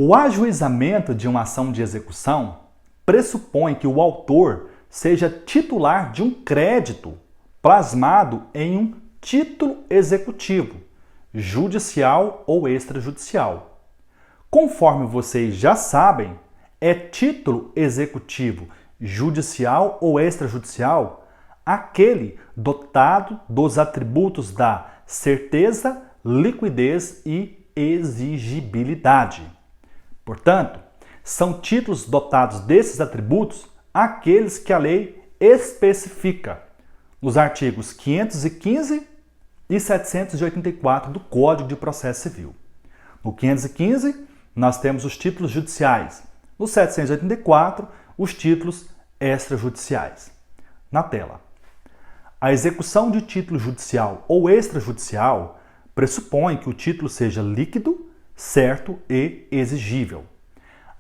O ajuizamento de uma ação de execução pressupõe que o autor seja titular de um crédito plasmado em um título executivo, judicial ou extrajudicial. Conforme vocês já sabem, é título executivo, judicial ou extrajudicial aquele dotado dos atributos da certeza, liquidez e exigibilidade. Portanto, são títulos dotados desses atributos aqueles que a lei especifica nos artigos 515 e 784 do Código de Processo Civil. No 515, nós temos os títulos judiciais. No 784, os títulos extrajudiciais. Na tela. A execução de título judicial ou extrajudicial pressupõe que o título seja líquido, certo e exigível.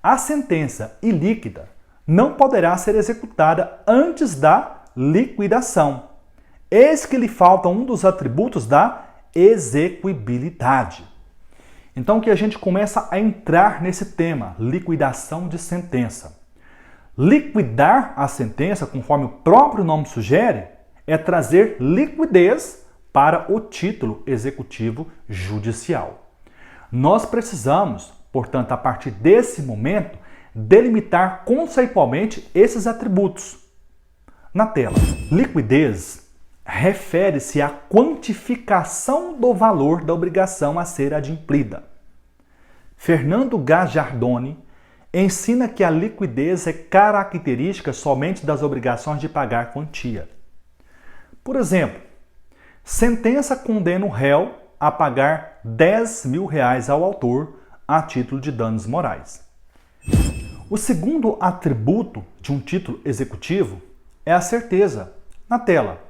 A sentença ilíquida não poderá ser executada antes da liquidação. Eis que lhe falta um dos atributos da execuibilidade. Então que a gente começa a entrar nesse tema, liquidação de sentença. Liquidar a sentença, conforme o próprio nome sugere, é trazer liquidez para o título executivo judicial. Nós precisamos, portanto, a partir desse momento, delimitar conceitualmente esses atributos. Na tela, liquidez refere-se à quantificação do valor da obrigação a ser adimplida. Fernando Gagliardoni ensina que a liquidez é característica somente das obrigações de pagar quantia. Por exemplo, sentença condena o réu a pagar R$10.000 ao autor a título de danos morais. O segundo atributo de um título executivo é a certeza. Na tela,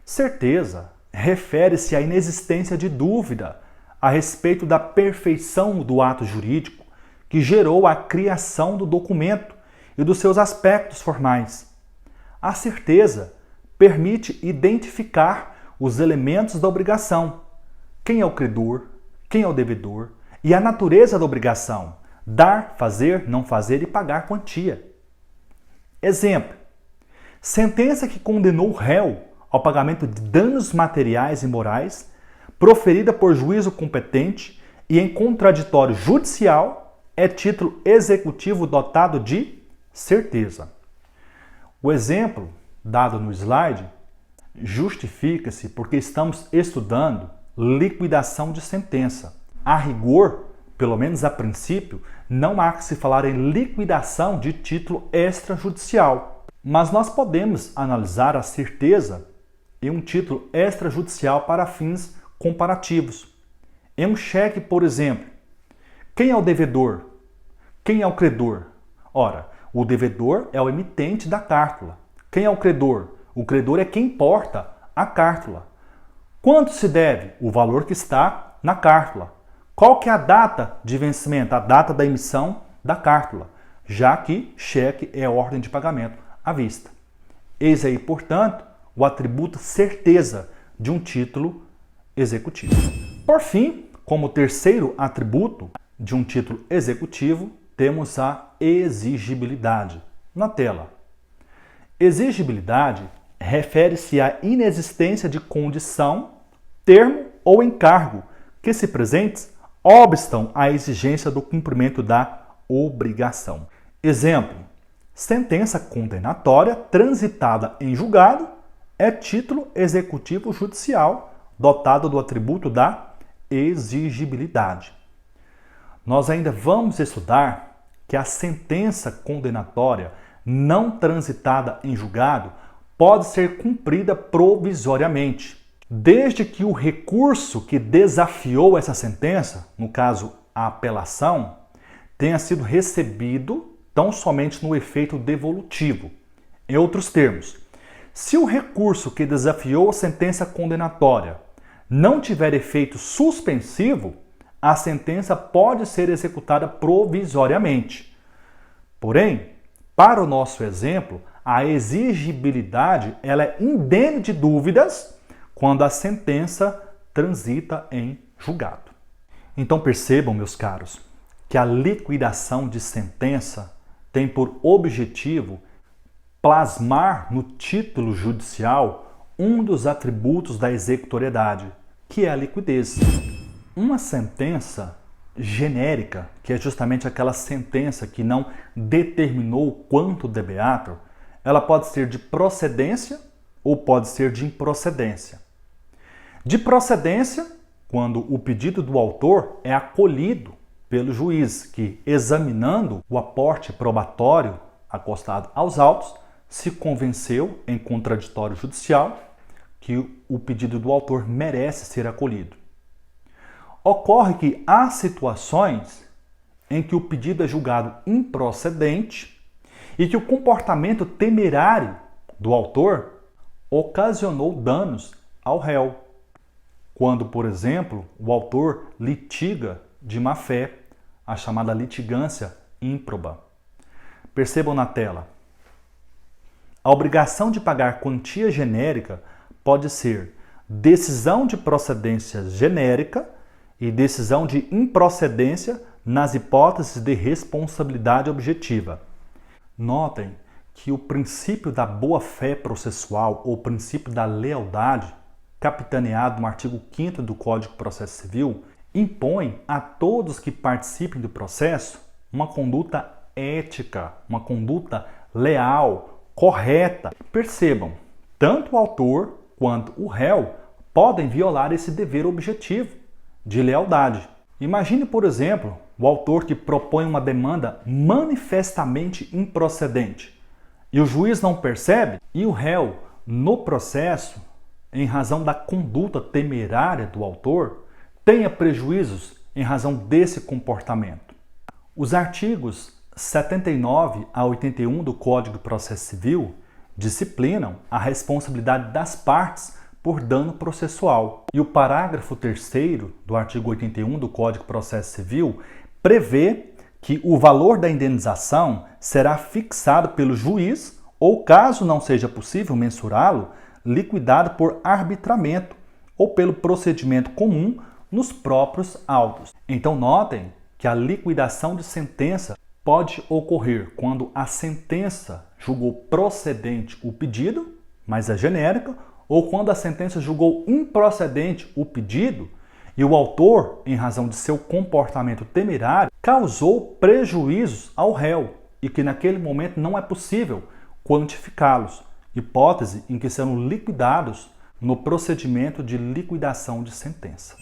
certeza refere-se à inexistência de dúvida a respeito da perfeição do ato jurídico que gerou a criação do documento e dos seus aspectos formais. A certeza permite identificar os elementos da obrigação, quem é o credor, quem é o devedor e a natureza da obrigação, dar, fazer, não fazer e pagar quantia. Exemplo, sentença que condenou o réu ao pagamento de danos materiais e morais, proferida por juízo competente e em contraditório judicial, é título executivo dotado de certeza. O exemplo dado no slide justifica-se porque estamos estudando liquidação de sentença. A rigor, pelo menos a princípio, não há que se falar em liquidação de título extrajudicial. Mas nós podemos analisar a certeza em um título extrajudicial para fins comparativos. Em um cheque, por exemplo, quem é o devedor? Quem é o credor? Ora, o devedor é o emitente da cártula. Quem é o credor? O credor é quem porta a cártula. Quanto se deve? O valor que está na cártula. Qual que é a data de vencimento? A data da emissão da cártula, já que cheque é ordem de pagamento à vista. Eis aí, portanto, o atributo certeza de um título executivo. Por fim, como terceiro atributo de um título executivo, temos a exigibilidade. Na tela. Exigibilidade refere-se à inexistência de condição, termo ou encargo que, se presentes, obstam à exigência do cumprimento da obrigação. Exemplo, sentença condenatória transitada em julgado é título executivo judicial dotado do atributo da exigibilidade. Nós ainda vamos estudar que a sentença condenatória não transitada em julgado pode ser cumprida provisoriamente, desde que o recurso que desafiou essa sentença, no caso a apelação, tenha sido recebido tão somente no efeito devolutivo. Em outros termos, se o recurso que desafiou a sentença condenatória não tiver efeito suspensivo, a sentença pode ser executada provisoriamente. Porém, para o nosso exemplo, a exigibilidade ela é indene de dúvidas quando a sentença transita em julgado. Então percebam, meus caros, que a liquidação de sentença tem por objetivo plasmar no título judicial um dos atributos da executoriedade, que é a liquidez. Uma sentença genérica, que é justamente aquela sentença que não determinou o quanto debeatur, ela pode ser de procedência ou pode ser de improcedência. De procedência, quando o pedido do autor é acolhido pelo juiz, que, examinando o aporte probatório acostado aos autos, se convenceu em contraditório judicial que o pedido do autor merece ser acolhido. Ocorre que há situações em que o pedido é julgado improcedente e que o comportamento temerário do autor ocasionou danos ao réu. Quando, por exemplo, o autor litiga de má fé, a chamada litigância ímproba. Percebam na tela. A obrigação de pagar quantia genérica pode ser decisão de procedência genérica e decisão de improcedência nas hipóteses de responsabilidade objetiva. Notem que o princípio da boa-fé processual ou princípio da lealdade, capitaneado no artigo 5º do Código de Processo Civil, impõe a todos que participem do processo uma conduta ética, uma conduta leal, correta. Percebam, tanto o autor quanto o réu podem violar esse dever objetivo de lealdade. Imagine, por exemplo, o autor que propõe uma demanda manifestamente improcedente e o juiz não percebe e o réu, no processo, em razão da conduta temerária do autor, tenha prejuízos em razão desse comportamento. Os artigos 79 a 81 do Código de Processo Civil disciplinam a responsabilidade das partes por dano processual. E o parágrafo 3º do artigo 81 do Código de Processo Civil prevê que o valor da indenização será fixado pelo juiz ou, caso não seja possível mensurá-lo, liquidado por arbitramento ou pelo procedimento comum nos próprios autos. Então notem que a liquidação de sentença pode ocorrer quando a sentença julgou procedente o pedido, mas é genérica, ou quando a sentença julgou improcedente o pedido e o autor, em razão de seu comportamento temerário, causou prejuízos ao réu e que naquele momento não é possível quantificá-los, hipótese em que serão liquidados no procedimento de liquidação de sentença.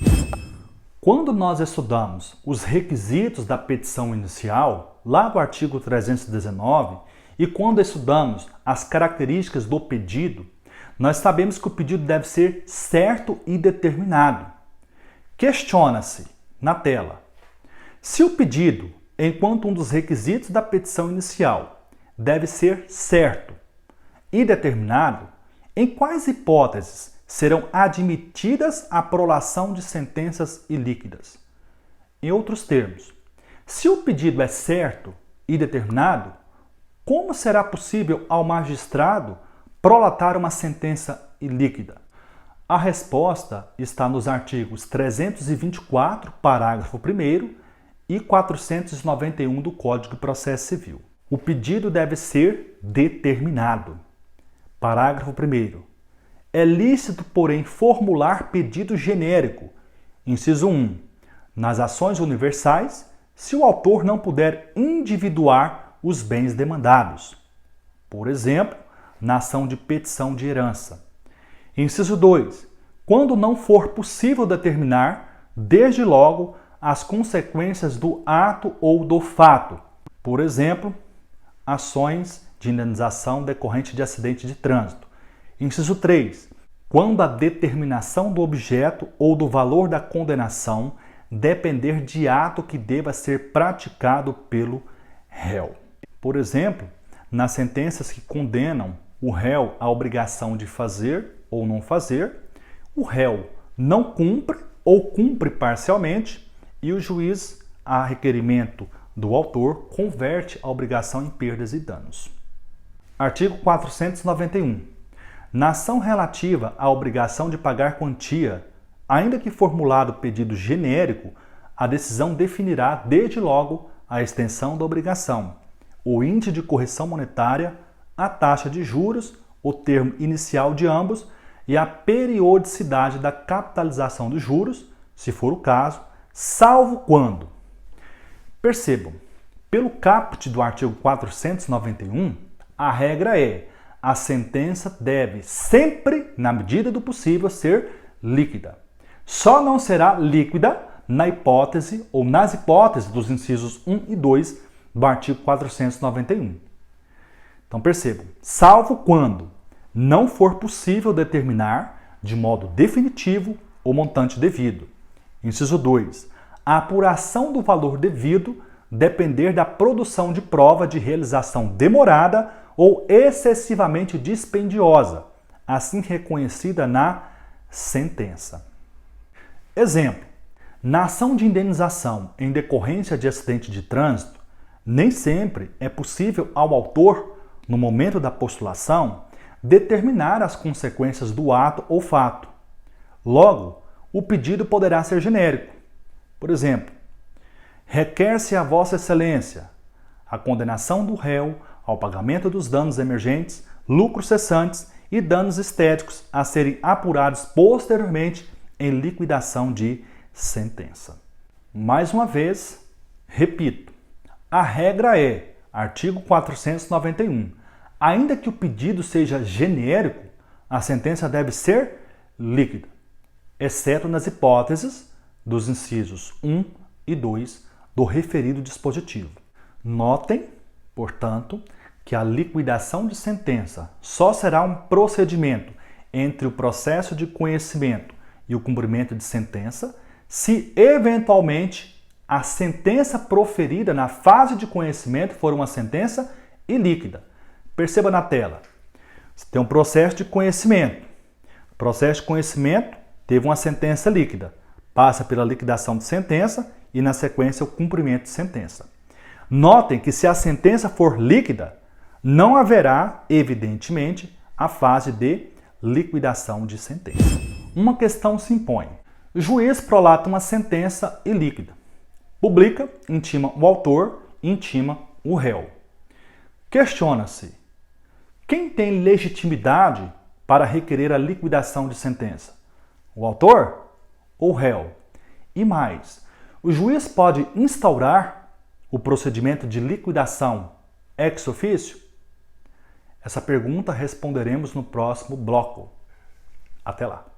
Quando nós estudamos os requisitos da petição inicial, lá do artigo 319, e quando estudamos as características do pedido, nós sabemos que o pedido deve ser certo e determinado. Questiona-se na tela: se o pedido, enquanto um dos requisitos da petição inicial, deve ser certo e determinado, em quais hipóteses serão admitidas a prolação de sentenças ilíquidas? Em outros termos, se o pedido é certo e determinado, como será possível ao magistrado prolatar uma sentença ilíquida? A resposta está nos artigos 324, parágrafo 1º e 491 do Código de Processo Civil. O pedido deve ser determinado. Parágrafo 1º. É lícito, porém, formular pedido genérico, inciso 1, nas ações universais, se o autor não puder individuar os bens demandados. Por exemplo, na ação de petição de herança. Inciso 2, quando não for possível determinar, desde logo, as consequências do ato ou do fato. Por exemplo, ações de indenização decorrente de acidente de trânsito. Inciso 3, quando a determinação do objeto ou do valor da condenação depender de ato que deva ser praticado pelo réu. Por exemplo, nas sentenças que condenam o réu à obrigação de fazer ou não fazer, o réu não cumpre ou cumpre parcialmente e o juiz, a requerimento do autor, converte a obrigação em perdas e danos. Artigo 491. Na ação relativa à obrigação de pagar quantia, ainda que formulado pedido genérico, a decisão definirá desde logo a extensão da obrigação, o índice de correção monetária, a taxa de juros, o termo inicial de ambos e a periodicidade da capitalização dos juros, se for o caso, salvo quando. Percebam, pelo caput do artigo 491, a regra é: a sentença deve sempre, na medida do possível, ser líquida. Só não será líquida na hipótese ou nas hipóteses dos incisos 1 e 2 do artigo 491. Então percebam, salvo quando não for possível determinar de modo definitivo o montante devido. Inciso 2. A apuração do valor devido depender da produção de prova de realização demorada ou excessivamente dispendiosa, assim reconhecida na sentença. Exemplo: na ação de indenização em decorrência de acidente de trânsito, nem sempre é possível ao autor, no momento da postulação, determinar as consequências do ato ou fato. Logo, o pedido poderá ser genérico. Por exemplo, requer-se a Vossa Excelência a condenação do réu ao pagamento dos danos emergentes, lucros cessantes e danos estéticos a serem apurados posteriormente em liquidação de sentença. Mais uma vez, repito, a regra é, artigo 491, ainda que o pedido seja genérico, a sentença deve ser líquida, exceto nas hipóteses dos incisos 1 e 2 do referido dispositivo. Notem, portanto, que a liquidação de sentença só será um procedimento entre o processo de conhecimento e o cumprimento de sentença se, eventualmente, a sentença proferida na fase de conhecimento for uma sentença ilíquida. Perceba na tela. Você tem um processo de conhecimento. O processo de conhecimento teve uma sentença líquida. Passa pela liquidação de sentença e, na sequência, o cumprimento de sentença. Notem que se a sentença for líquida, não haverá, evidentemente, a fase de liquidação de sentença. Uma questão se impõe. O juiz prolata uma sentença ilíquida. Publica, intima o autor e intima o réu. Questiona-se: quem tem legitimidade para requerer a liquidação de sentença? O autor ou o réu? E mais, o juiz pode instaurar o procedimento de liquidação ex officio? Essa pergunta responderemos no próximo bloco. Até lá!